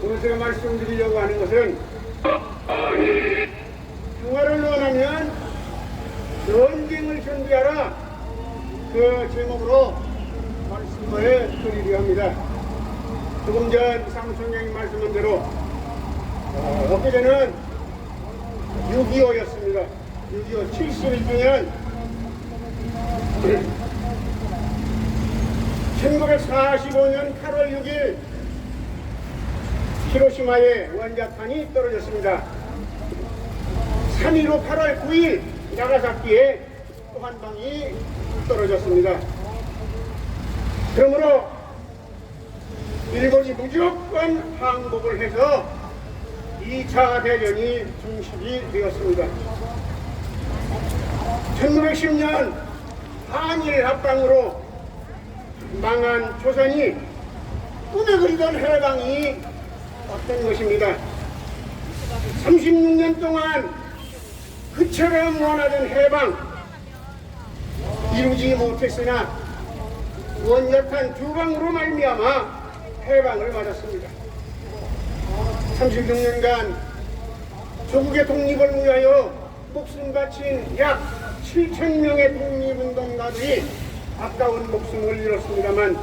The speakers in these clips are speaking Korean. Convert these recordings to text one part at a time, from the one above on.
오늘 제가 말씀드리려고 하는 것은 평화를 원하면 전쟁을 준비하라, 그 제목으로 말씀을 드리려 합니다. 조금 전 사무총장이 말씀한 대로 엊그제는 6.25였습니다. 6.25 71주년 1945년 8월 6일 히로시마에 원자탄이 떨어졌습니다. 3일 후 8월 9일 나가사키에 또 한 방이 떨어졌습니다. 그러므로 일본이 무조건 항복을 해서 2차 대전이 종식이 되었습니다. 1910년 한일 합방으로 망한 조선이 꿈에 그리던 해방이 어떤 것입니다. 36년 동안 그처럼 원하던 해방 이루지 못했으나 원자탄 2방으로 말미암아 해방을 맞았습니다. 36년간 조국의 독립을 위하여 목숨 바친 약 7,000명의 독립운동가들이 아까운 목숨을 잃었습니다만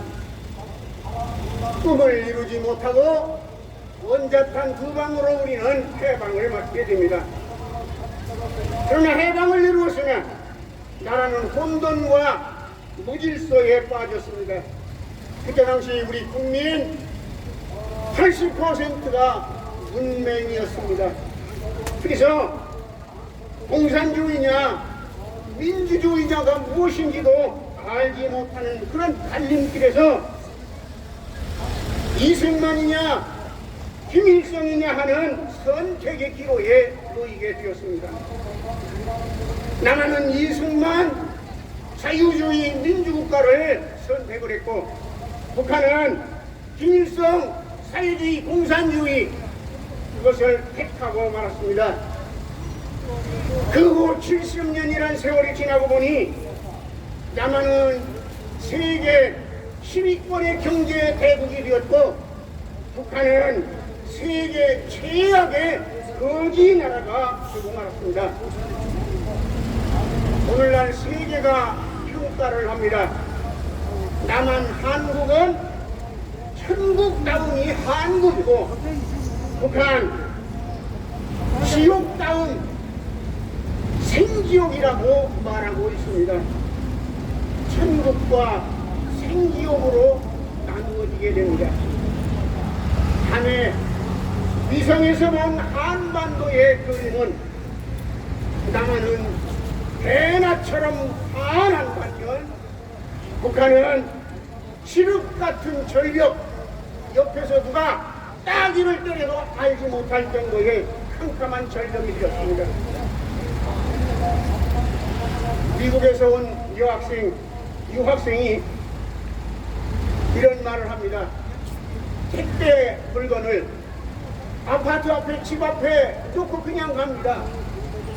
꿈을 이루지 못하고 원자탄 2방으로 우리는 해방을 맞게 됩니다. 그러나 해방을 이루었으나 나라는 혼돈과 무질서에 빠졌습니다. 그때 당시 우리 국민 80%가 문맹이었습니다. 그래서 공산주의냐 민주주의냐가 무엇인지도 알지 못하는 그런 갈림길에서 이승만이냐 김일성이냐 하는 선택의 기로에 놓이게 되었습니다. 남한은 이승만 자유주의 민주국가를 선택을 했고 북한은 김일성 사회주의 공산주의 그것을 택하고 말았습니다. 그 후 70년이라는 세월이 지나고 보니 남한은 세계 10위권의 경제 대국이 되었고 북한은 세계 최악의 거지 나라가 되고 말았습니다. 오늘날 세계가 평가를 합니다. 남한 한국은 천국다움이 한국이고 북한 지옥다움 생지옥이라고 말하고 있습니다. 천국과 생지옥으로 나누어지게 됩니다. 밤에 위성에서 본 한반도의 그림은 남한은 대나처럼 환한 반면 북한은 칠흑 같은 절벽, 옆에서 누가 따귀를 때려도 알지 못할 정도의 캄캄한 절벽이 되었습니다. 미국에서 온 유학생이 이런 말을 합니다. 택배 물건을 아파트 앞에 집 앞에 놓고 그냥 갑니다.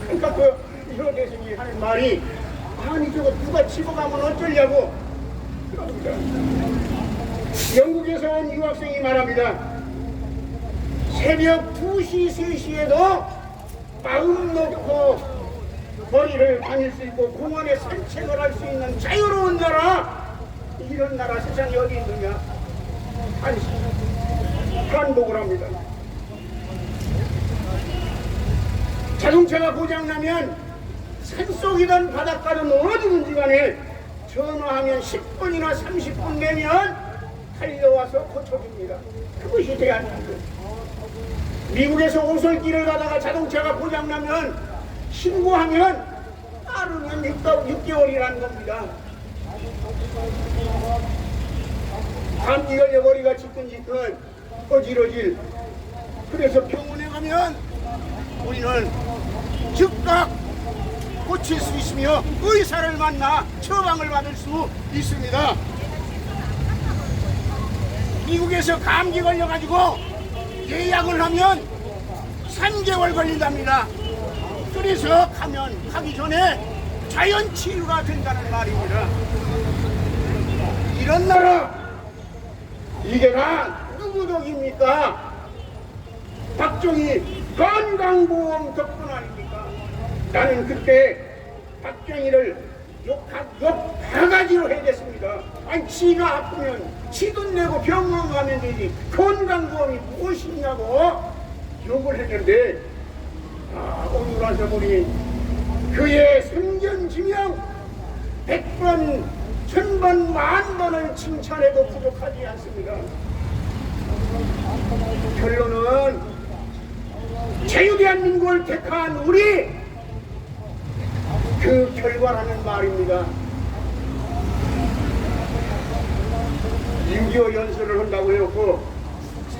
그러니까 그 유학생이 하는 말이 아니 저거 누가 집어가면 어쩌려고. 영국에서 온 유학생이 말합니다. 새벽 2시, 3시에도 마음 놓고 거리를 다닐 수 있고 공원에 산책을 할 수 있는 자유로운 나라, 이런 나라 세상에 어디 있느냐. 한복을 합니다. 자동차가 고장나면 산속이든 바닷가든 어디든지 간에 전화하면 10분이나 30분 내면 달려와서 고쳐줍니다. 그것이 대한민국. 미국에서 오솔길을 가다가 자동차가 고장나면 신고하면 빠르면 6개월이라는 겁니다. 감기 걸려 머리가 지끈지끈 어질어질. 그래서 병원에 가면 우리는 즉각 고칠 수 있으며 의사를 만나 처방을 받을 수 있습니다. 미국에서 감기 걸려가지고 예약을 하면 3개월 걸린답니다. 그래서 가기 전에 자연 치유가 된다는 말입니다. 이런 나라, 이게 다 누구 덕입니까? 박정희 건강보험 덕분 아닙니까? 나는 그때 박정희를 욕 바가지로 해댔습니다. 아니 지가 아프면 지돈 내고 병원 가면 되지 건강보험이 무엇이냐고 욕을 했는데 오늘 와서 보니 그의 성견지명 100번, 1000번, 10,000번을 칭찬해도 부족하지 않습니다. 결론은 자유대한민국을 택한 우리 그 결과라는 말입니다. 6.25 연설을 한다고 해놓고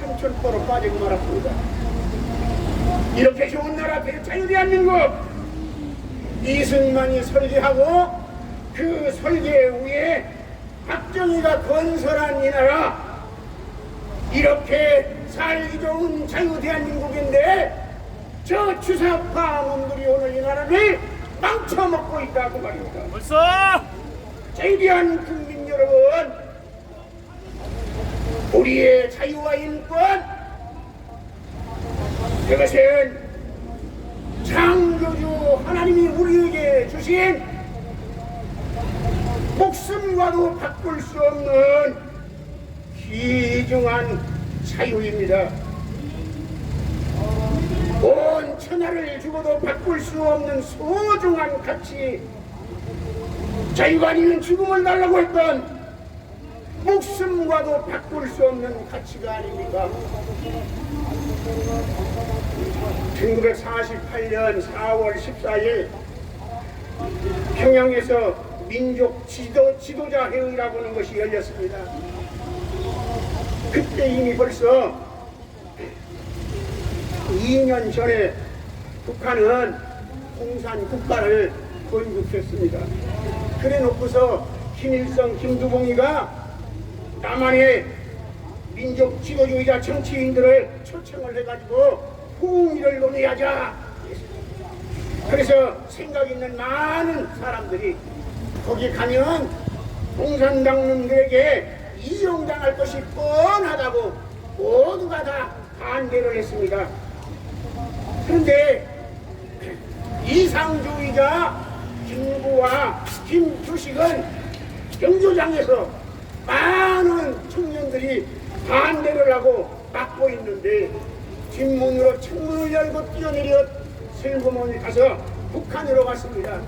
삼천포로 빠지고 말았습니다. 이렇게 좋은 나라 자유대한민국 이승만이 설계하고 그 설계 위에 박정희가 건설한 이 나라 이렇게 살기 좋은 자유대한민국인데 저 주사파 놈들이 오늘 이 나라를 망쳐먹고 있다고 말입니다. 벌써 자유대한 국민 여러분, 우리의 자유와 인권 그것은 창조주 하나님이 우리에게 주신 목숨과도 바꿀 수 없는 귀중한 자유입니다. 온 천하를 주고도 바꿀 수 없는 소중한 가치, 자유가 아니면 죽음을 달라고 했던 목숨과도 바꿀 수 없는 가치가 아닙니까? 1948년 4월 14일 평양에서 민족 지도자 회의라고 하는 것이 열렸습니다. 그때 이미 벌써 2년 전에 북한은 공산 국가를 건국했습니다. 그래 놓고서 김일성, 김두봉이가 남한의 민족 지도주의자 정치인들을 초청을 해가지고 통일을 논의하자. 그래서 생각 있는 많은 사람들이 거기 가면 공산당 놈들에게 이용당할 것이 뻔하다고 모두가 다 반대를 했습니다. 그런데 이상주의자 김구와 김주식은 경조장에서 많은 청년들이 반대를 하고 막고 있는데 뒷문으로 창문을 열고 뛰어내려 슬그머니 가서 북한으로 갔습니다.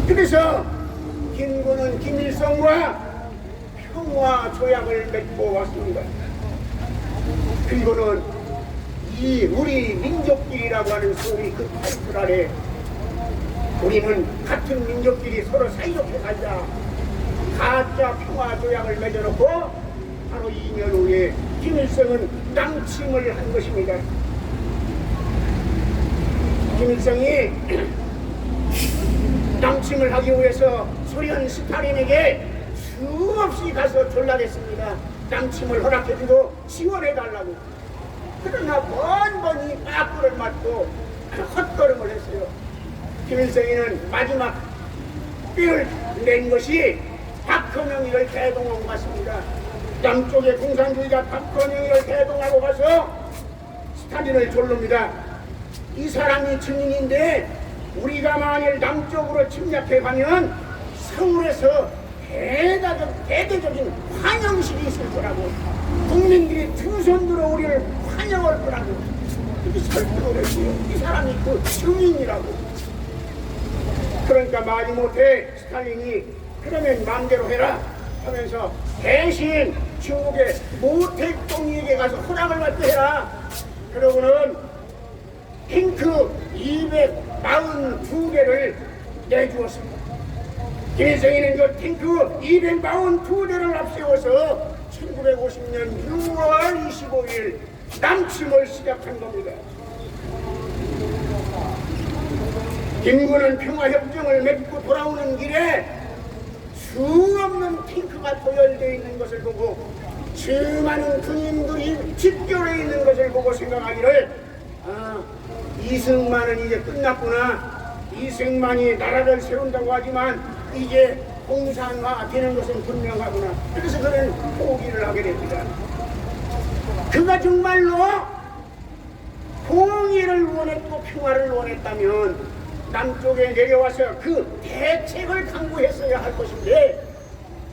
그래서 김구는 김일성과 평화 조약을 맺고 왔습니다. 그리고는 이 우리 민족끼리라고 하는 소리 그 타이틀 아래 우리는 같은 민족끼리 서로 사이좋게 살자 가짜 평화 조약을 맺어놓고 바로 2년 후에 김일성은 낭침을 한 것입니다. 김일성이 낭침을 하기 위해서 소련 스탈린에게 수없이 가서 전락했습니다. 낭침을 허락해주고 지원해달라고. 그러나 번번이 빠꾸를 맞고 헛걸음을 했어요. 김일성이는 마지막 뼈를 낸 것이 박헌영이를 대동하고 갔습니다. 양쪽의 공산주의자 박헌영이를 대동하고 가서 스탈린을 졸릅니다. 이 사람이 증인인데 우리가 만일 남쪽으로 침략해 가면 서울에서 대대적인 환영식이 있을 거라고, 국민들이 두 손 들어 우리를 환영할 거라고 그렇게 설득을 했어요. 이 사람이 그 증인이라고. 그러니까 마지못해 스탈린이 그러면 마음대로 해라 하면서 대신 중국의 모택동에게 가서 허락을 받게 해라. 그러고는 탱크 242개를 내주었습니다. 김일성이는 그 탱크 242대를 앞세워서 1950년 6월 25일 남침을 시작한 겁니다. 김구는 평화협정을 맺고 돌아오는 길에 수없는 탱크가 도열되어 있는 것을 보고 수많은 군인들이 집결해 있는 것을 보고 생각하기를 이승만은 이제 끝났구나. 이승만이 나라를 세운다고 하지만 이제 공산화 되는 것은 분명하구나. 그래서 그는 포기를 하게 됩니다. 그가 정말로 원했고 평화를 원했다면 남쪽에 내려와서 그 대책을 강구했어야 할 것인데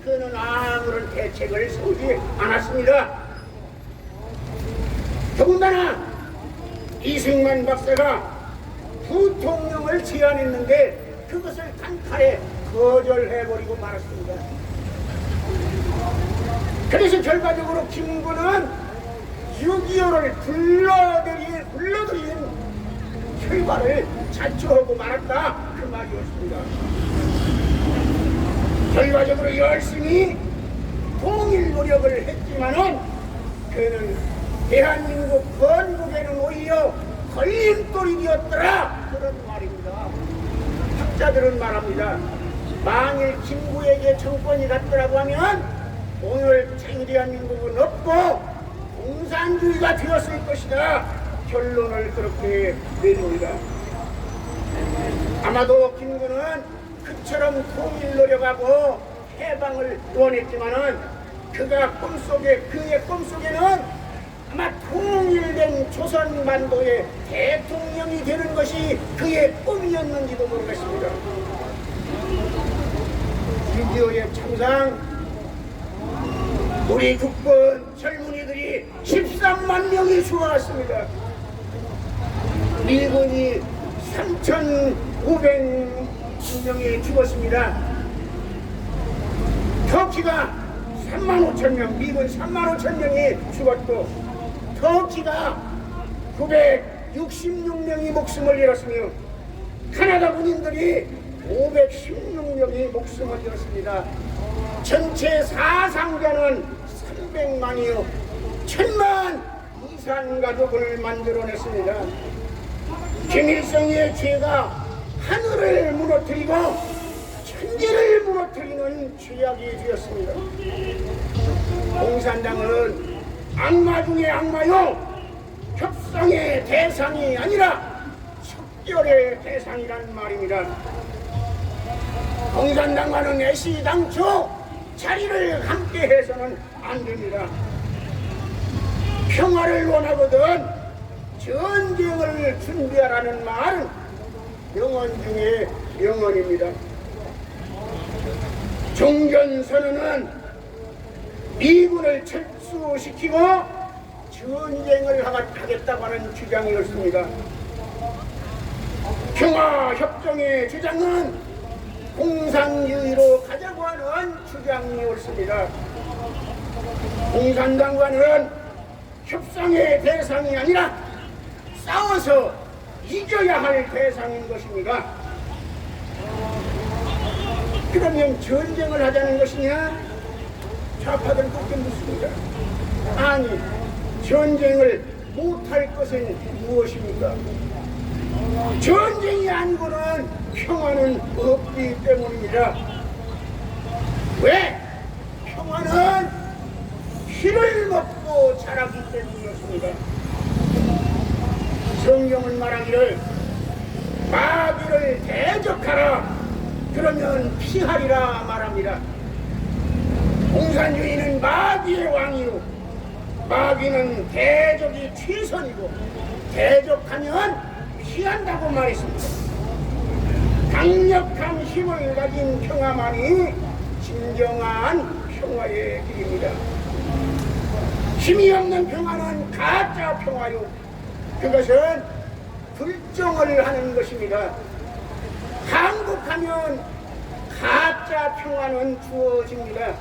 그는 아무런 대책을 세우지 않았습니다. 더군다나 이승만 박사가 부통령을 제안했는데 그것을 단칼에 거절해버리고 말았습니다. 그래서 결과적으로 김구는 6.25를 불러들인 결과를 자초하고 말았다 그 말이었습니다. 결과적으로 열심히 통일 노력을 했지만은 그는 대한민국 건국에는 오히려 걸림돌이 되었더라 그런 말입니다. 학자들은 말합니다. 만일 김구에게 정권이 갔더라고 하면 오늘 자유대한민국은 없고 공산주의가 되었을 것이다 결론을 그렇게 내립니다. 아마도 김구는 그처럼 통일 노력하고 해방을 원했지만은 그의 꿈속에는 아마 통일된 조선반도의 대통령이 되는 것이 그의 꿈이었는지도 모르겠습니다. 6.25의 참상 우리 국군 젊은이들이 13만 명이 죽어갔습니다. 미군이 3,500명이 죽었습니다. 터키가 35,000명, 미군 35,000명이 죽었고 터키가 966명이 목숨을 잃었으며 카나다 군인들이 516명이 목숨을 잃었습니다. 전체 사상자는 300만이요 1000만 이산 가족을 만들어냈습니다. 김일성의 죄가 하늘을 무너뜨리고 천지를 무너뜨리는 죄악이 되었습니다. 공산당은 악마 중의 악마요 협상의 대상이 아니라 척결의 대상이란 말입니다. 공산당과는 애시당초 자리를 함께 해서는 안 됩니다. 평화를 원하거든 전쟁을 준비하라는 말은 명언 중에 명언입니다. 종전선언은 미군을 철수시키고 전쟁을 하겠다고 하는 주장이었습니다. 평화협정의 주장은 공산주의로 가자고 하는 주장이었습니다. 공산당과는 협상의 대상이 아니라 싸워서 이겨야 할 대상인 것입니다. 그러면 전쟁을 하자는 것이냐? 좌파들 그렇게 묻습니다. 아니, 전쟁을 못할 것은 무엇입니까? 전쟁이 아니고는 평화는 없기 때문입니다. 왜? 평화는 피를 먹고 자라기 때문이었습니다. 성경은 말하기를 마귀를 대적하라 그러면 피하리라 말합니다. 공산주의는 마귀의 왕이요 마귀는 대적이 최선이고 대적하면 피한다고 말했습니다. 강력한 힘을 가진 평화만이 진정한 평화의 길입니다. 힘이 없는 평화는 가짜 평화요 그것은 불정을 하는 것입니다. 항복하면 가짜 평화는 주어집니다.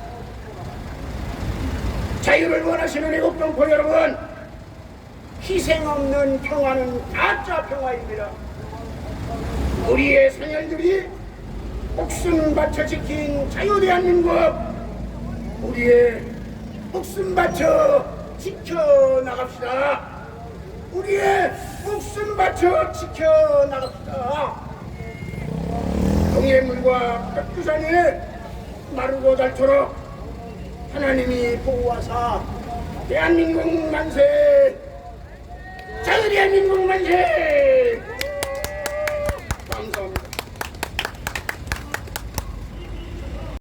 자유를 원하시는 애국동포 여러분, 희생 없는 평화는 가짜 평화입니다. 우리의 선열들이 목숨 바쳐 지킨 자유대한민국, 우리의 목숨 바쳐 지켜나갑시다. 우리의 목숨 바쳐 지켜나갑시다. 동해물과 백두산이 마르고 닳도록 하나님이 보호하사 대한민국 만세, 자유대한민국 만세.